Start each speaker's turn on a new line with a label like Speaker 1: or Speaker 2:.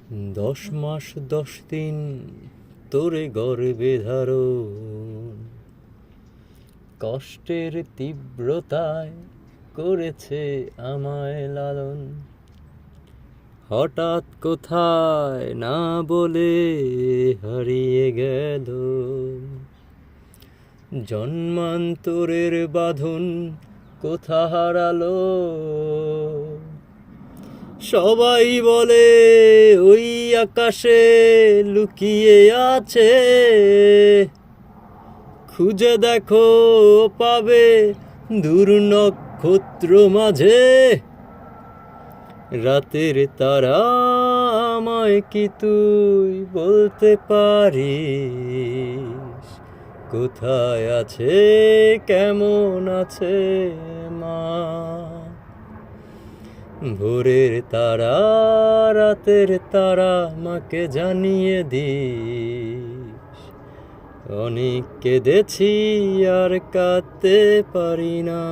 Speaker 1: 10 মাস 10 দিন তোরে গর্ভে ধারণ, কষ্টের তীব্রতায় করেছে আমায় লালন। হঠাৎ কোথায় না বলে হারিয়ে গেল, জন্মান্তরের বাঁধন কোথা হারালো। সবাই বলে ওই আকাশে লুকিয়ে আছে, খুঁজে দেখো পাবে দূর নক্ষত্র মাঝে। রাতের তারা আমায় কি তুই বলতে পারিস, কোথায় আছে কেমন আছে মা। ভোরের তারা রাতের তারা মাকে জানিয়ে দিস, অনেক কেঁদেছি আর কাঁদতে পারি না।